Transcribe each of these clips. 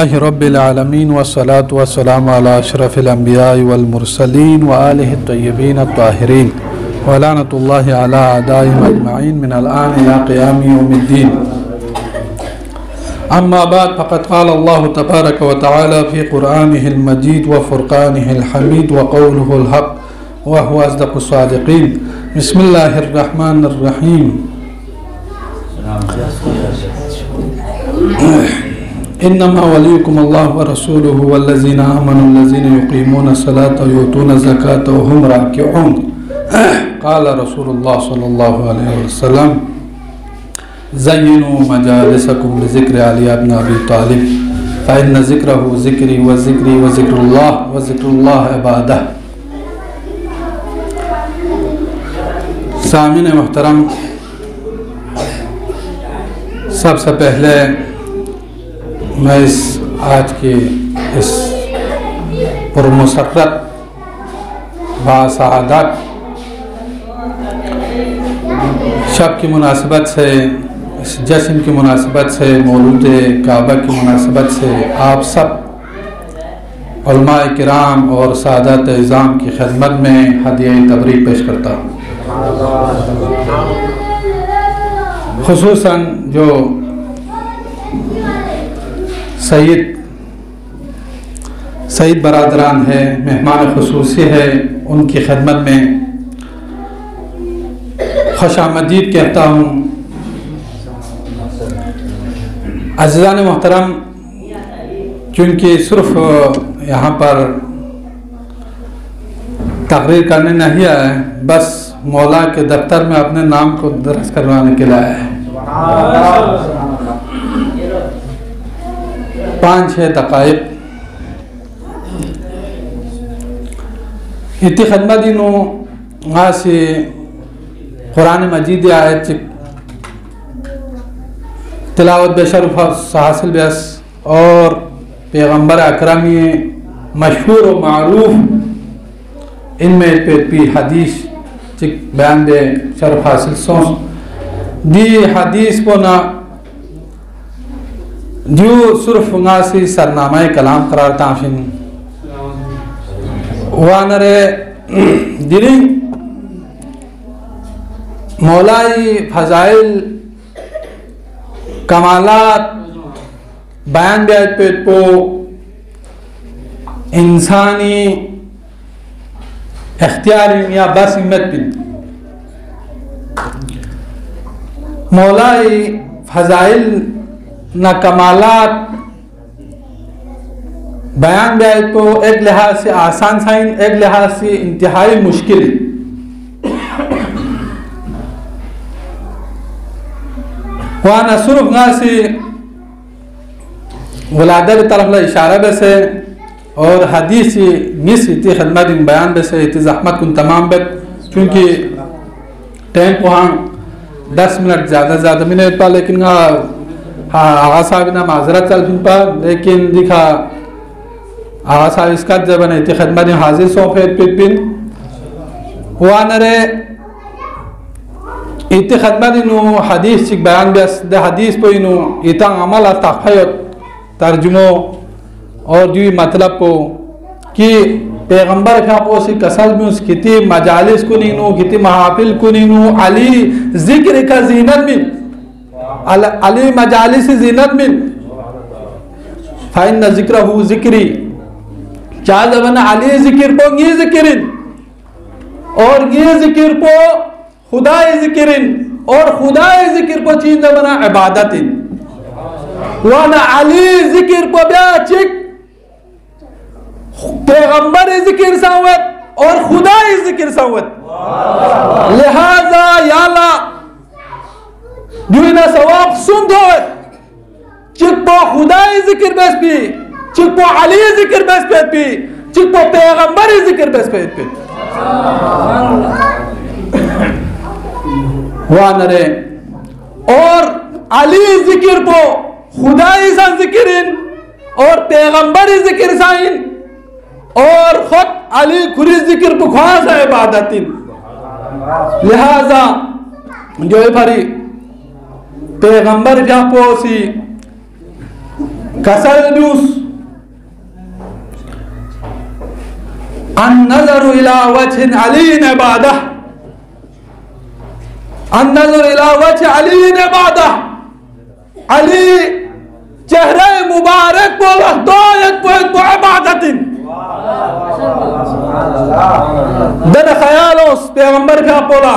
رب العالمین والصلاة والسلام علی اشرف الانبیاء والمرسلین وآلہ الطیبین الطاہرین ولعنۃ اللہ علی اعدائهم اجمعین من الآن الى قیام یوم الدین. اما بعد فقد قال اللہ تبارک وتعالی فی قرآنہ المجید وفرقانہ الحمید وقولہ الحق وهو اصدق الصادقین. بسم اللہ الرحمن الرحیم. انما ولیکم اللہ ورسولہ والذین آمنوا الذین یقیمون الصلاة ویؤتون الزکاة وهم راکعون. قال رسول اللہ صلی اللہ علیہ وسلم زینوا مجالسکم بذکر علی ابن ابی طالب فإن ذکرہ ذکری وذکری وذکر اللہ عبادہ. سامعین محترم، سب سے پہلے میں آج کی اس پرمسرت باسعادت شب کی مناسبت سے، اس جشن کی مناسبت سے، مولود کعبہ کی مناسبت سے آپ سب علماء کرام اور سادات اعظام کی خدمت میں ہدیہ تبریک پیش کرتا ہوں. خصوصاً جو سعید برادران ہے، مہمان خصوصی ہے، ان کی خدمت میں خوش آمدید کہتا ہوں. عزیزان محترم، چونکہ صرف یہاں پر تقریر کرنے نہیں آئے، بس مولا کے دفتر میں اپنے نام کو درج کروانے کے لیے آئے ہیں. 5-6 دقائق اتی خدمت انو آسی قرآن مجید آیت تلاوت بے شرف حاصل بیس اور پیغمبر اکرمی مشہور و معروف ان میں پی حدیث چک بیان بے شرف حاصل سون دی حدیث کو نا جو صرف ناسی سرنامہ کلام قرار تافین وانرے دلی مولائی فضائل کمالات بیان بیت پیت پو انسانی اختیاری یا بس امت پین مولائی فضائل نہ کمالات بیان بیائے تو ایک لحاظ سے آسان سائن، ایک لحاظ سے انتہائی مشکل. وانا صرف ناسی ولادہ کی طرف اشارہ بے سے اور حدیثی نس اتی خدمت ان بیان بے سے اتی زحمت کن تمام بے، چونکہ ٹائم کو ہاں 10 منٹ زیادہ منٹ پا، لیکن آغا صاحب نا معذرت چل پھن پا، لیکن دیکھا آغا صاحب اس کا جب اتی خدمت حاضر سو پھیت پیت پین وانرے اتی خدمت انو حدیث چک بیان بیس دے حدیث پو انو اتا عمل تحقیق ترجمو اور دوی مطلب پو کہ پیغمبر کا پوسی کسل میں اس کتی مجالس کنینو، کتی محافل کنینو، علی ذکر کا زینت من علی مجالس زینت من فإن ذکرہ ذکری. چاہ زبان علی ذکر پو نی ذکرن اور نی ذکر پو خدای ذکرن اور خدای ذکر پو چین زبان عبادتن. وانا علی ذکر پو بیا چک پیغمبر ذکر ساوت اور خدای ذکر ساوت. لہذا یالا دوینا ثواب سند ہوت چک پو خدای ذکر بیس پی، چک پو علی ذکر بیس پیت پی، چک پو پیغمبر ذکر بیس پیت پی. وانرے اور علی ذکر پو خدای سا ذکرین اور پیغمبر ذکر سائن اور خود علی کھری ذکر پو خواص عبادتین. لہذا جو پھری پیغمبر جا پوسی كسل بيوس النظر إلى وجه علي عبادة النظر إلى وجه علي عبادة علي چہرہ مبارک کو لحظائت کو عبادت دن خیالوس پیغمبر کا پولا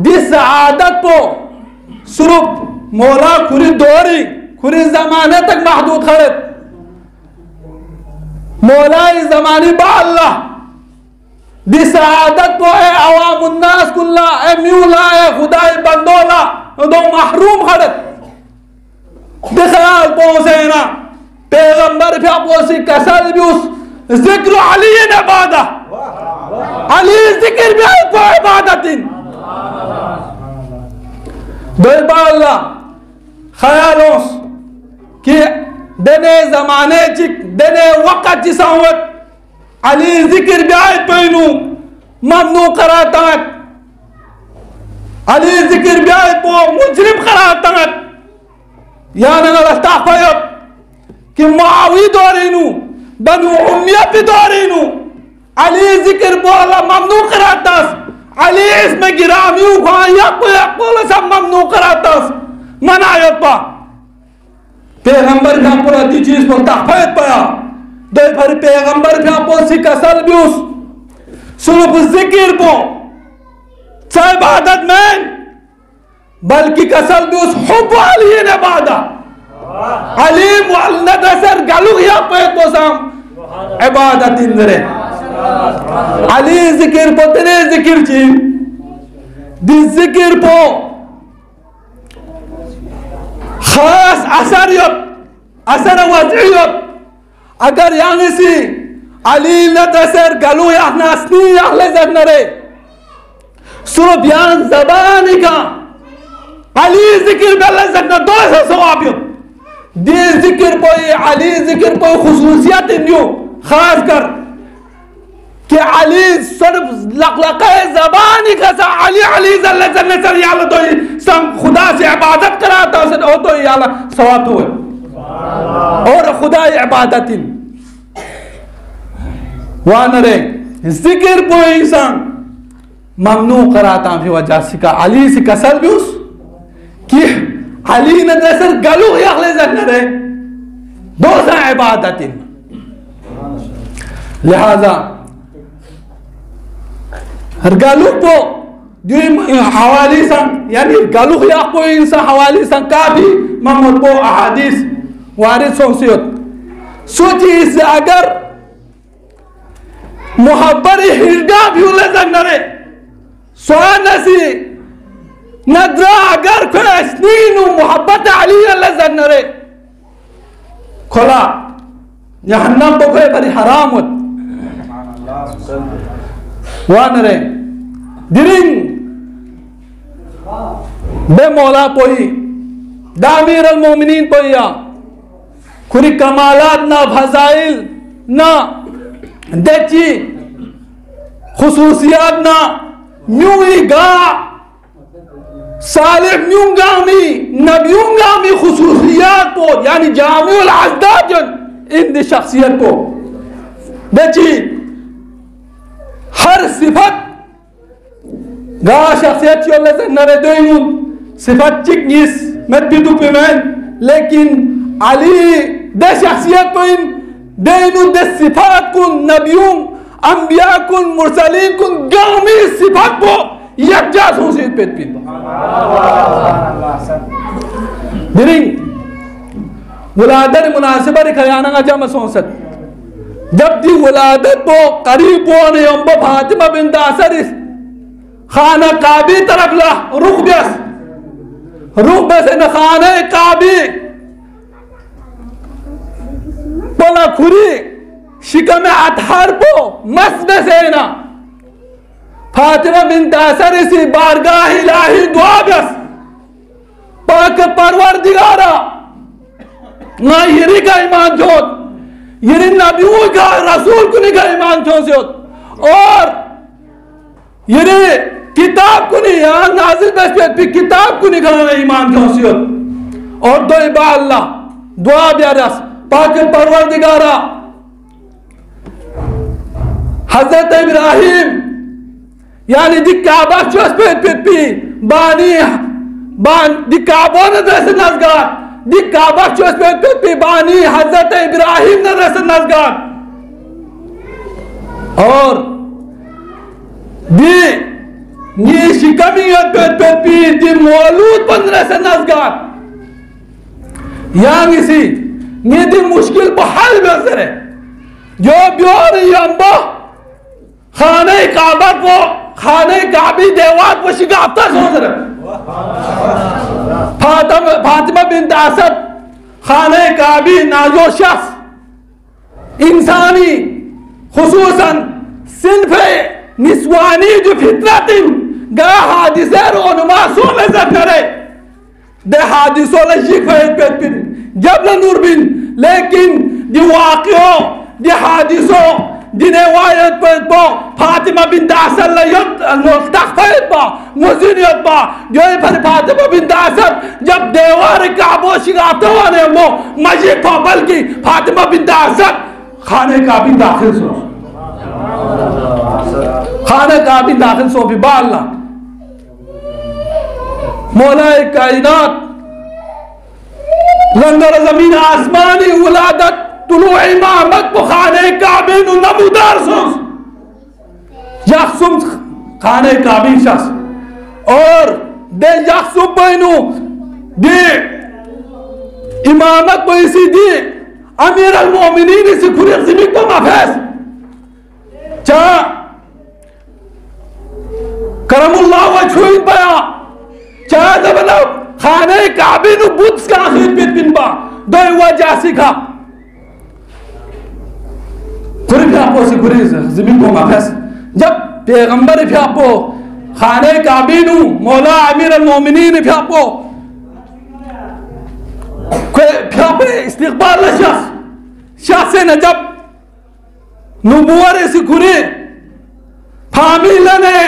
دی سعادت کو صرف مولا کھری دوری کھری زمانے تک محدود خرد مولا زمانی با اللہ دی سعادت کو اے عوام الناس کلا اے میولا اے خدای بندولا دو محروم خرد دی خیال پوسینا پیغمبر پہ پوسی کسل بھی اس ذکر علی عبادہ علی ذکر بھی کو عبادت دوئے اللہ خیالوس کہ دنے زمانے چک دنے وقت جساوت علی ذکر بھی آئیت پہنو ممنوع قراتاں علی ذکر بھی آئیت پو مجرم قراتاں یعنی اللہ تحفیت کہ معاوی دورینو بنو امیہ پی دورینو علی ذکر پو اللہ ممنوع قراتاں علی اسم گرامیو کھاں یک پولا سب ممنوع قراتاں منایت پا پیغمبر کا پورا دی چیز پر تحفیت پایا دوئی پھر پیغمبر کا پو سی کسل بیوس صرف ذکر پو چاہ عبادت میں بلکہ کسل بیوس حب علی عبادہ علی معلد اثر گلو یا پیت پو سام عبادت اندرے علی ذکر پو تنے ذکر چی دی ذکر پو خاص اثر یب اثر وضعیت اگر یعنی سی علی لدسر گلو یا ناسنی یا لذت نرے صرف یان زبانی کا علی ذکر بے لذت نر دو سے سوابیت دی ذکر پوئی علی ذکر پوئی خصوصیت انیو خاص کر کہ علی صرف لقلقہ زبانی کا سا علی علی زلزل نسر یا اللہ تو سم خدا سے عبادت کراتا اسے او تو یا اللہ سوات ہوئے اور خدا عبادت وانرے ذکر پوئی انسان ممنوع کراتا فی وجہ سکا علی سے کسل بھی اس کہ علی ندرسر گلو یا اللہ نرے دو سا عبادت لہذا گلو پو حوالی سن یعنی گلو یا کوئی انسان حوالی سن کافی محمد پو احادیث وارد سوسیت سوچی اس سے اگر محبر ہرگا بھی لذن نرے سوانسی ندرہ اگر کوئی اسنین و محبت علی لذن نرے کھلا جہنم تو کوئی بری حرام ہوت وانرے درنگ بے مولا پوئی دامیر المومنین پوئیا کھری کمالات نہ فضائل نہ دیچی خصوصیات نہ نیوی گا صالح نیون گامی نبیون گامی خصوصیات کو یعنی جامع العزداد ان دی شخصیت کو دیچی ہر صفت گا شخصیت چیو اللہ سے نرے دوئیون صفت چک نیس میں پیدو پیمین لیکن علی دے شخصیت کو ان دینو دے صفات کن نبیون انبیاء کن مرسلین کن گامی صفات کو یک جاز ہوں سید پیت پید درنگ ولادت مناسبہ رکھیانا گا جمع سونست جب دی ولادت کو قریب ہونے امبا فاطمہ بنت اسد خانہ کعبی طرف رخ بیس ان خانہ کعبی پولا کھری شکم اطہر پو مسد سینا فاطمہ بنت اسد اسی بارگاہ الہی دعا بیس پاک پروردگارا نہ یری کا ایمان چھوٹ یری نبیوں کا رسول کو نہیں کا ایمان چھوٹ سیوت اور یری کتاب کو نہیں یہاں نازل بیس پہ کتاب کو نہیں کا ایمان چھوٹ سیوت اور دعا اللہ دعا بیارس پاک پروردگارا حضرت ابراہیم یعنی دی کعبہ چوس پیت پی بانی دی کعبہ ندرس نزگار دی کعبہ چوس پیت پی بانی حضرت ابراہیم ندرس نزگار اور دی نیشی کمیت پیت پی دی مولود پندرس نزگار یعنی سی یہ دی مشکل بحال بزر ہے جو بیور یمبا خانہ کعبہ کو خانہ کعبی دیوات کو شگافتہ سوز رہے فاطمہ بنت اسد خانہ کعبی نازو شخص انسانی خصوصاً صنف نسوانی جو فطرت گا حادثہ رونما سو میں ذکرے دے حادثوں نے شکفیت پیت پن جب نور بن لیکن دی واقعوں دی حادثوں دی روایت پیت پا فاطمہ بنت اسد لیت تخفیت پا مزینیت پا جو پر فاطمہ بنت اسد جب دیوار کعبہ شگافتہ وانے وہ مجید پا بلکی فاطمہ بنت اسد خانہ کعبی داخل سو خانہ کعبی داخل سو بھی با اللہ مولا کائنات لنگر زمین آسمانی ولادت طلوع امامت کو خانہ کعبی نو نمودار سوز یخصم خانہ کعبی شخص اور دے یخصم بینو دے امامت کو اسی دی امیر المومنین اسی کھریق زمین کو مفیس چاہ کرم اللہ وجھوئی بیا چاہ زبنہ خانہ کعبی نو بدس کا آخر پیت بن با دوئی وجہ سکھا کھری پھیاپو سی کھری زمین کو مفیس جب پیغمبر پھیاپو خانہ کعبی نو مولا امیر المومنین پھیاپو پھیاپو استقبال شخص نے جب نبوار سی کھری پھامی لنے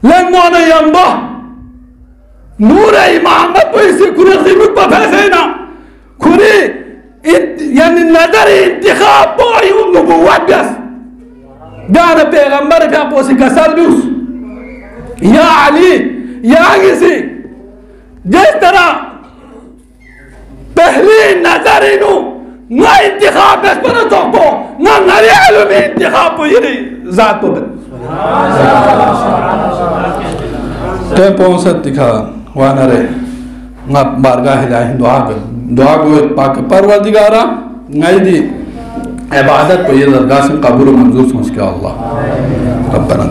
لنگوانا یمبا نور امامت کو اسی کھری خیمت پا پھیسینا کھری یعنی نظر انتخاب پائی نبوت بیس بیانا پیغمبر پہ پوسی کسل بیوس یا علی یا کسی جس طرح پہلی نظر انو نہ انتخاب بیس پر توقو نہ نری علم انتخاب پو یہ ذات پو بد تے پونست دکھا وانا رہے بارگاہ الہی دعا کو پاک پروردگارا نائی دی عبادت کو یہ درگاہ سے قبول و منظور سمجھ کے اللہ ربنا